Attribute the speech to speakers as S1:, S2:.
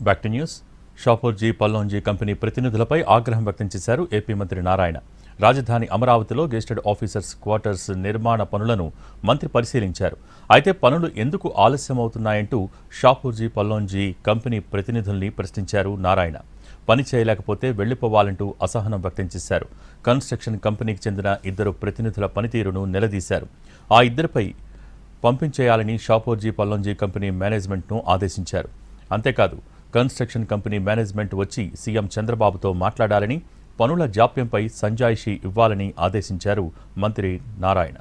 S1: Back to news. Shapoorji Pallonji company ప్రతినిధులపై ఆగ్రహం వ్యక్తం చేశారు ఏపీ మంత్రి నారాయణ. రాజధాని అమరావతిలో గెజిటెడ్ ఆఫీసర్స్ క్వార్టర్స్ నిర్మాణ పనులను మంత్రి పరిశీలించారు. అయితే పనులు ఎందుకు ఆలస్యమవుతున్నాయంటూ షాపూర్జీ పల్లోంజీ కంపెనీ ప్రతినిధుల్ని ప్రశ్నించారు నారాయణ. పని చేయలేకపోతే వెళ్లిపోవాలంటూ అసహనం వ్యక్తం చేశారు. కన్స్ట్రక్షన్ కంపెనీకి చెందిన 2 ప్రతినిధుల పనితీరును నిలదీశారు. ఆ 2పై పంపించేయాలని షాపూర్జీ పల్లోంజీ కంపెనీ మేనేజ్మెంట్ను ఆదేశించారు. అంతేకాదు కన్స్ట్రక్షన్ కంపెనీ మేనేజ్మెంట్ వచ్చి సీఎం చంద్రబాబుతో మాట్లాడాలని, పనుల జాప్యంపై సంజాయిషీ ఇవ్వాలని ఆదేశించారు మంత్రి నారాయణ.